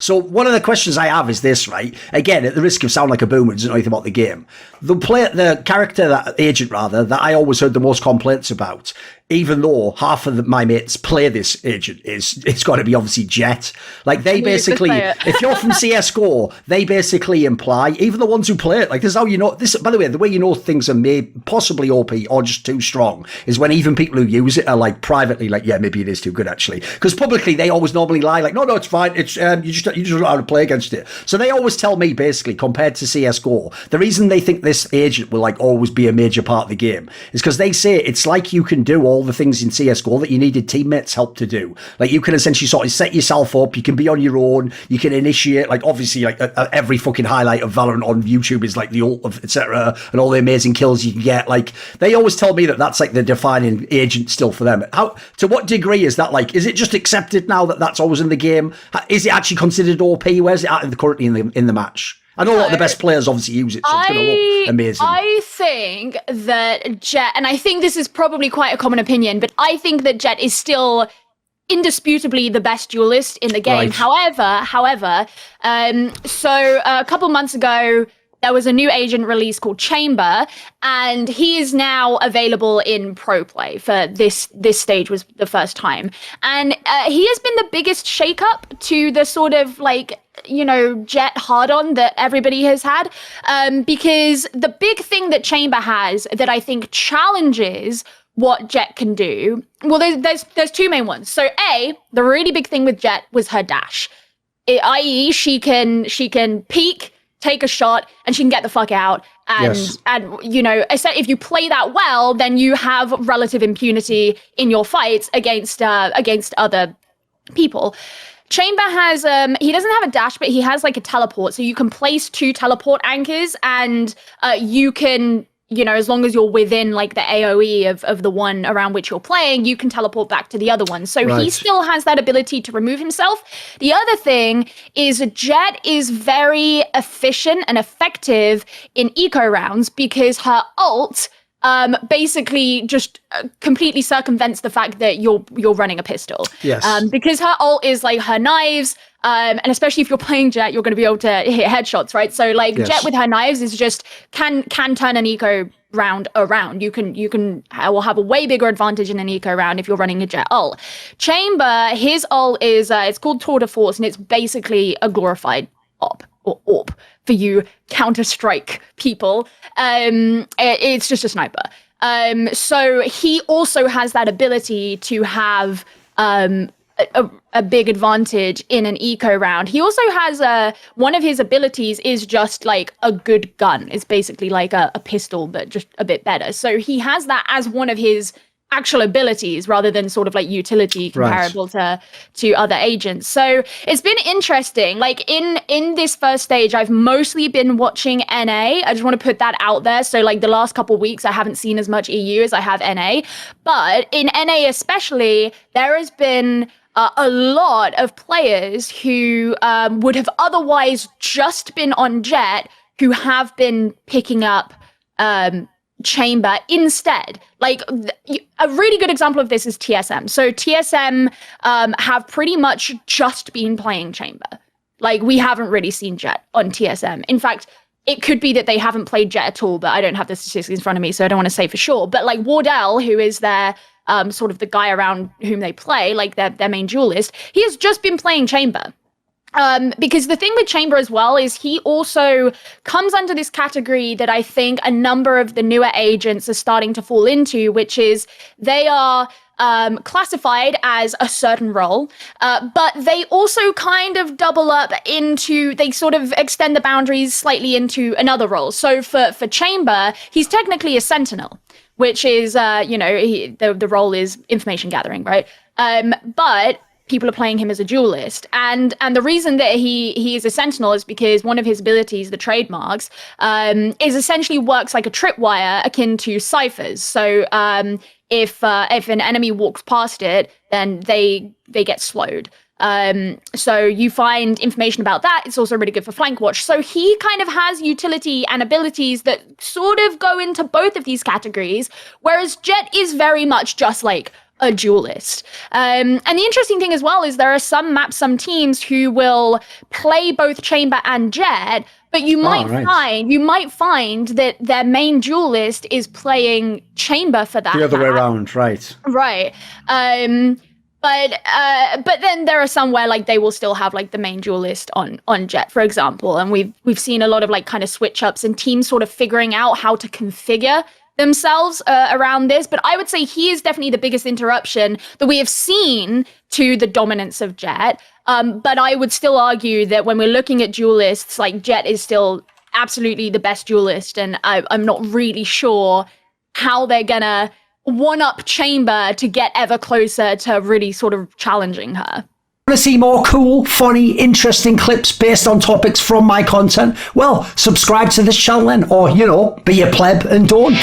So one of the questions I have is this, right? Again, at the risk of sounding like a boomer who doesn't know anything about the game, the agent that I always heard the most complaints about, even though half of my mates play this agent, it's got to be obviously Jett. Like they basically, if you're from CS:GO, they basically imply, even the ones who play it, like this is how you know this. By the way, the way you know things are possibly OP or just too strong is when even people who use it are like privately, like, yeah, maybe it is too good actually, because publicly they always normally lie, like, no, it's fine. It's you just don't know how to play against it. So they always tell me basically, compared to CS:GO, the reason they think this agent will like always be a major part of the game is because they say it's like you can do all the things in CS:GO that you needed teammates help to do. Like you can essentially sort of set yourself up, you can be on your own, you can initiate, like obviously like every fucking highlight of Valorant on YouTube is like the ult of etc. and all the amazing kills you can get. Like they always tell me that that's like the defining agent still for them. How, to what degree is that, like, is it just accepted now that that's always in the game? Is it actually considered OP? Where's it at currently in the match? I know a lot of the best players obviously use it, so it's going to look amazing. I think that Jett, and I think this is probably quite a common opinion, but I think that Jett is still indisputably the best duelist in the game. Right. However, so a couple months ago, there was a new agent release called Chamber, and he is now available in pro play for this stage was the first time. And he has been the biggest shakeup to the sort of like, you know, Jett hard-on that everybody has had. Because the big thing that Chamber has that I think challenges what Jett can do, well, there's two main ones. So the really big thing with Jett was her dash, i.e. she can peek, take a shot, and she can get the fuck out. And you know, if you play that well, then you have relative impunity in your fights against other people. Chamber has, he doesn't have a dash, but he has like a teleport. So you can place 2 teleport anchors, and you can, you know, as long as you're within like the AoE of the one around which you're playing, you can teleport back to the other one. So he still has that ability to remove himself. The other thing is Jett is very efficient and effective in eco rounds because her ult basically just completely circumvents the fact that you're running a pistol. Yes. Because her ult is like her knives, and especially if you're playing Jett, you're going to be able to hit headshots, right? So like Jett with her knives is just can turn an eco round around. You will have a way bigger advantage in an eco round if you're running a Jett ult. Chamber, his ult is it's called Tour de Force, and it's basically a glorified op or AWP for you Counter-Strike people. It's just a sniper. So he also has that ability to have a big advantage in an eco round. He also has one of his abilities is just like a good gun. It's basically like a pistol, but just a bit better. So he has that as one of his actual abilities rather than sort of like utility comparable to other agents. So it's been interesting. Like in this first stage, I've mostly been watching NA. I just want to put that out there. So like the last couple of weeks, I haven't seen as much EU as I have NA. But in NA especially, there has been a lot of players who would have otherwise just been on Jett who have been picking up Chamber instead. Like a really good example of this is TSM. So TSM have pretty much just been playing Chamber. Like we haven't really seen Jett on TSM. In fact, it could be that they haven't played Jett at all, but I don't have the statistics in front of me, so I don't want to say for sure. But like Wardell, who is their sort of the guy around whom they play, like their main duelist, he has just been playing Chamber. Because the thing with Chamber as well is he also comes under this category that I think a number of the newer agents are starting to fall into, which is they are classified as a certain role, but they also kind of double up into, they sort of extend the boundaries slightly into another role. So for Chamber, he's technically a sentinel, which is, the role is information gathering, right? But people are playing him as a duelist. And the reason that he is a sentinel is because one of his abilities, the trademarks, is essentially works like a tripwire akin to ciphers. So if an enemy walks past it, then they get slowed. So you find information about that. It's also really good for flank watch. So he kind of has utility and abilities that sort of go into both of these categories, whereas Jett is very much just like a duelist. And the interesting thing as well is there are some maps, some teams who will play both Chamber and Jett, but you might find that their main duelist is playing Chamber for that. The other way around, right? Right. But then there are some where like they will still have like the main duelist on Jett, for example, and we've seen a lot of like kind of switch ups and teams sort of figuring out how to configure themselves around this. But I would say he is definitely the biggest interruption that we have seen to the dominance of Jett. But I would still argue that when we're looking at duelists, like Jett is still absolutely the best duelist, and I'm not really sure how they're gonna one-up Chamber to get ever closer to really sort of challenging her. Want to see more cool, funny, interesting clips based on topics from my content? Well, subscribe to this channel then, or, you know, be a pleb and don't.